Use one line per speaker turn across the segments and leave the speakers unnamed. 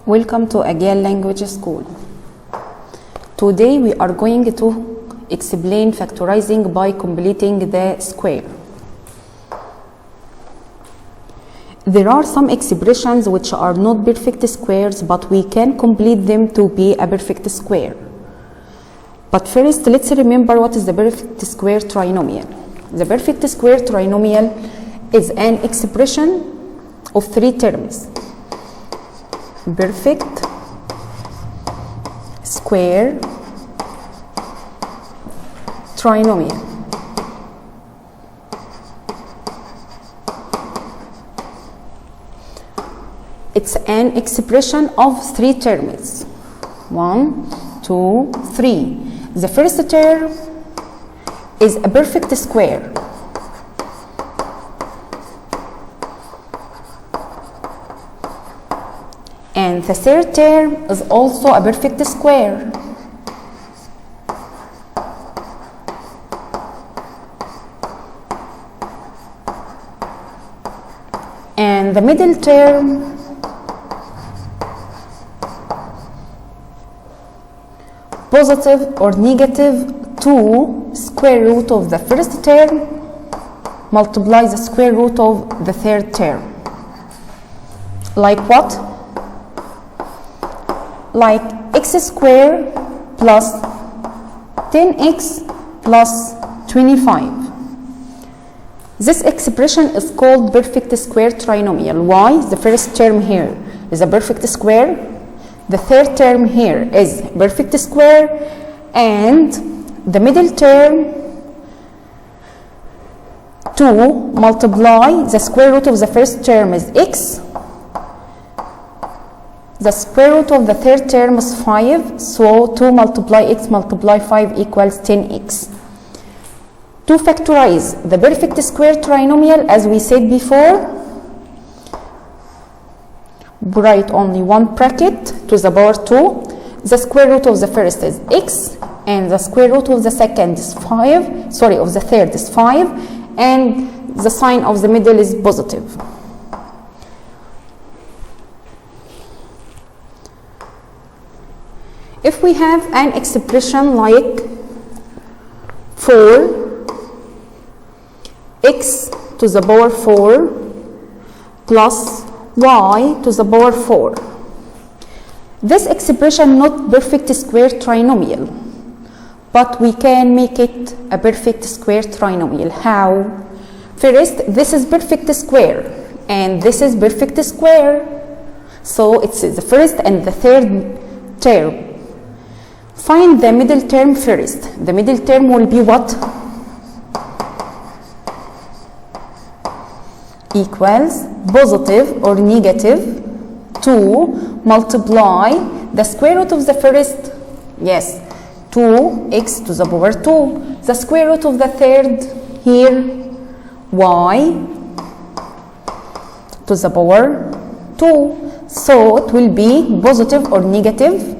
Welcome to Agial Language School. Today we are going to explain factorizing by completing the square. There are some expressions which are not perfect squares, but we can complete them to be a perfect square. But first, let's remember what is the perfect square trinomial. The perfect square trinomial is an expression of three terms. Perfect square trinomial. It's an expression of three terms. 1, 2, 3. The first term is a perfect square. And the third term is also a perfect square. And the middle term positive or negative 2 square root of the first term multiply the square root of the third term. Like what? Like x square plus 10x plus 25. This expression is called perfect square trinomial. Why? The first term here is a perfect square, the third term here is perfect square, and the middle term 2 multiply the square root of the first term is x. The square root of the third term is 5, so 2 multiply x multiply 5 equals 10x. To factorize the perfect square trinomial, as we said before, write only one bracket to the power 2. The square root of the first is x, and the square root of the second is 5, of the third is 5, and the sign of the middle is positive. If we have an expression like 4x to the power 4 plus y to the power 4, this expression not perfect square trinomial, but we can make it a perfect square trinomial. How? First, this is perfect square and this is perfect square, so it's the first and the third term. Find the middle term first. The middle term will be what? Equals positive or negative 2 multiply the square root of the first, yes, 2x to the power 2. The square root of the third here, y to the power 2. So it will be positive or negative,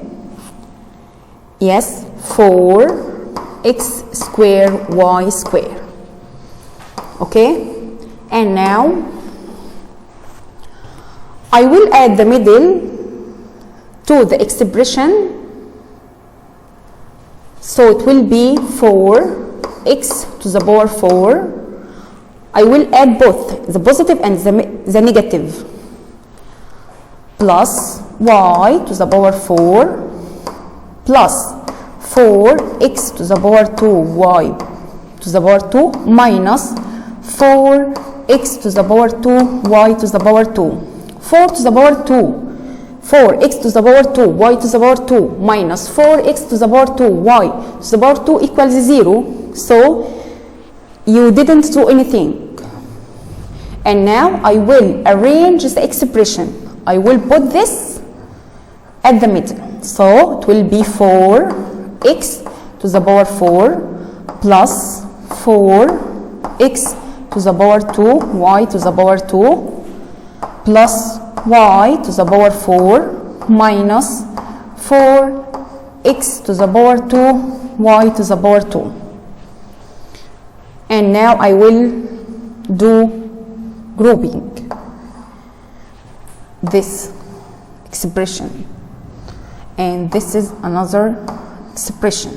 yes, 4x square y square. Okay, and now I will add the middle to the expression, so it will be 4x to the power 4. I will add both the positive and the negative, plus y to the power 4 plus 4x to the power 2 y to the power 2 minus 4x to the power 2 y to the power 2. 4 to the power 2, 4x to the power 2 y to the power 2 minus 4x to the power 2 y to the power 2 equals 0. So you didn't do anything. And now I will arrange the expression. I will put this at the middle. So it will be 4x to the power 4 plus 4x to the power 2 y to the power 2 plus y to the power 4 minus 4x to the power 2 y to the power 2. And now I will do grouping. This expression, and this is another expression.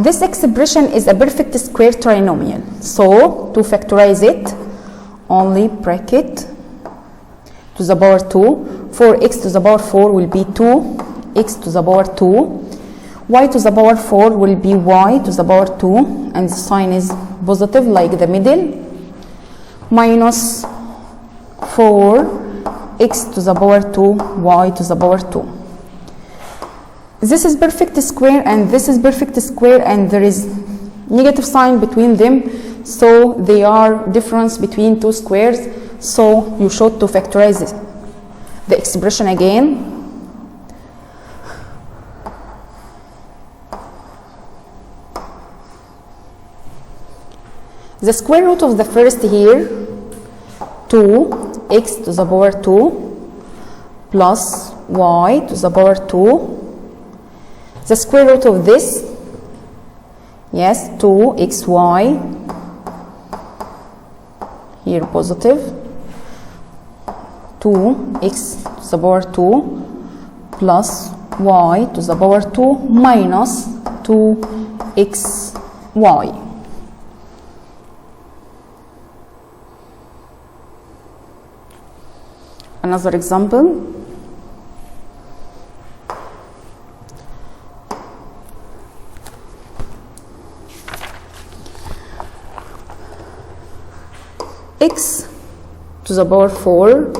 This expression is a perfect square trinomial, so to factorize it, only bracket to the power 2. For x to the power 4 will be 2x to the power 2. Y to the power 4 will be y to the power 2, and the sign is positive like the middle, minus 4x to the power 2, y to the power 2. This is perfect square and this is perfect square, and there is negative sign between them, so they are difference between two squares, so you should to factorize it. The expression again. The square root of the first here, 2x to the power 2 plus y to the power 2. The square root of this, yes, 2xy, here positive, 2x to the power 2 plus y to the power 2 minus 2xy. Another example. X to the power 4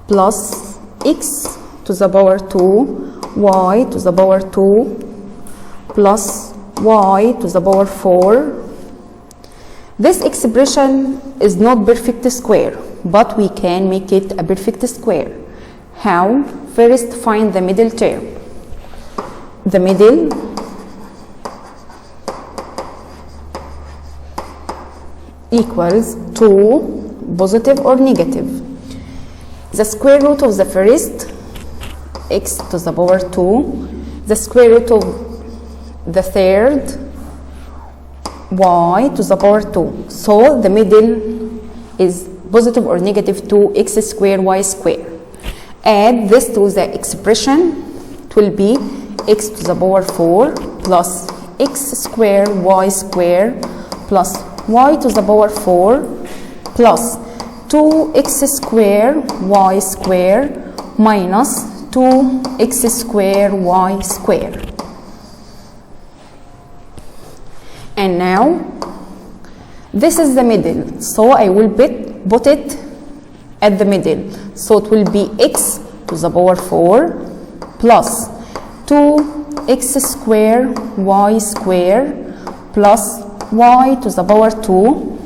plus x to the power 2, y to the power 2 plus y to the power 4. This expression is not perfect square, but we can make it a perfect square. How? First, find the middle term. The middle equals 2, positive or negative. The square root of the first, x to the power 2, the square root of the third, y to the power 2. So the middle is positive or negative 2x square y square. Add this to the expression, it will be x to the power 4 plus x square y square plus y to the power 4 plus 2x square y square minus 2x square y square. And now this is the middle, so I will put it at the middle. So it will be x to the power 4 plus 2x square y square plus y to the power 2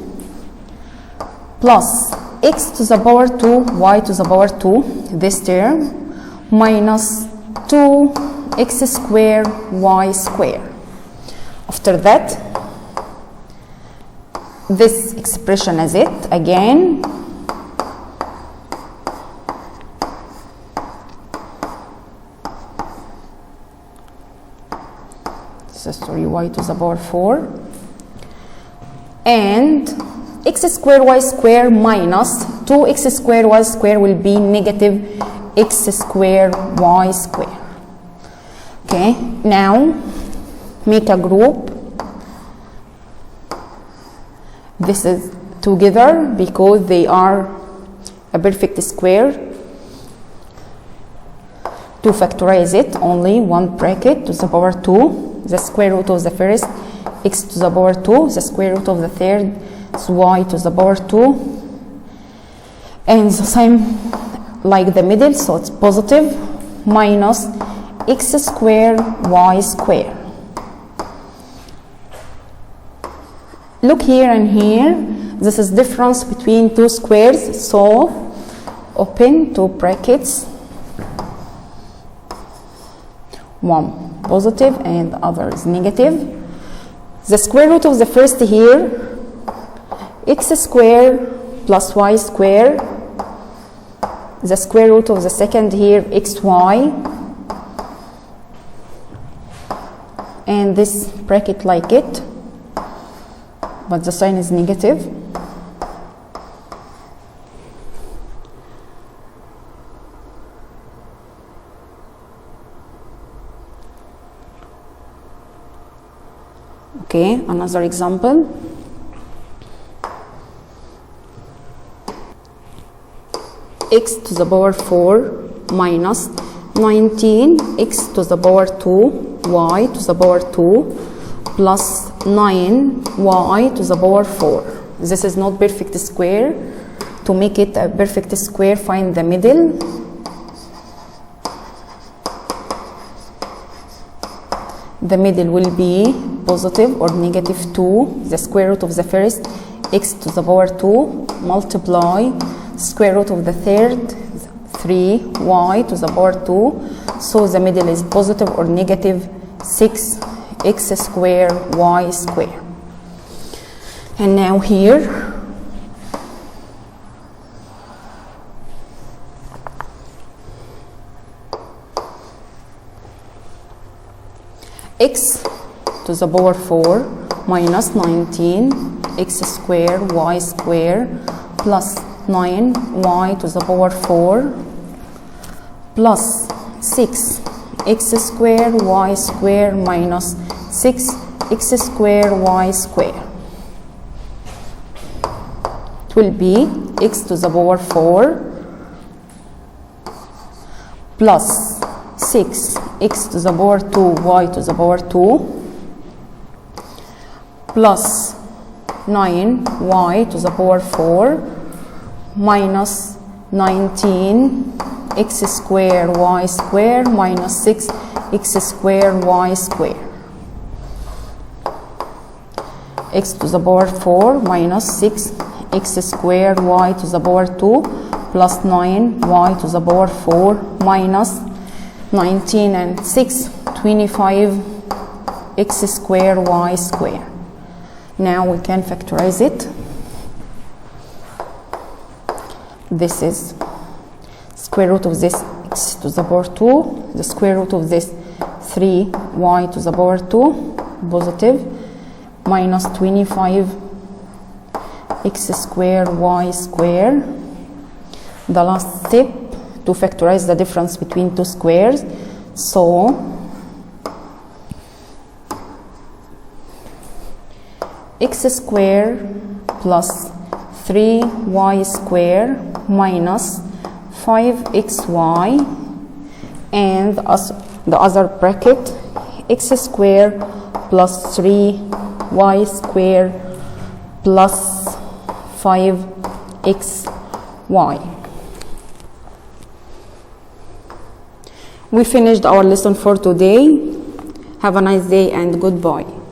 plus x to the power 2 y to the power 2, this term, minus 2x square y square. After that, this expression is it again. This is y to the power 4 and x square y square minus 2x square y square will be negative x square y square. Okay, now make a group. This is together because they are a perfect square. To factorize it, only one bracket to the power 2, the square root of the first, x to the power 2, the square root of the third is y to the power 2, and the same like the middle, so it's positive, minus x square y square. Look here and here, this is difference between two squares, so open two brackets, one positive and the other is negative. The square root of the first here, x square plus y square. The square root of the second here, xy. And this bracket like it, but the sign is negative. Okay, another example. X to the power 4 minus 19 x to the power 2 y to the power 2 plus 9 y to the power 4. This is not perfect square. To make it a perfect square, find the middle. The middle will be positive or negative 2, the square root of the first, x to the power 2, multiply square root of the third, 3 y to the power 2. So the middle is positive or negative 6 x square y square. And now here, x to the power 4 minus 19 x square y square plus 9 y to the power 4 plus 6 x square y square minus 6 x square y square. It will be x to the power 4 plus 6 x to the power 2 y to the power 2 plus 9 y to the power 4 minus 19 x square y square minus 6 x square y square. X to the power 4 minus 6 x square y to the power 2 plus 9 y to the power 4 minus 19 and 6, 25 x square y square. Now we can factorize it. This is square root of this x to the power 2, the square root of this 3y to the power 2, positive, minus 25 x square y square. The last step to factorize the difference between two squares. So x square plus 3y square minus 5xy, and the other bracket x square plus 3y square plus 5xy. We finished our lesson for today. Have a nice day and goodbye.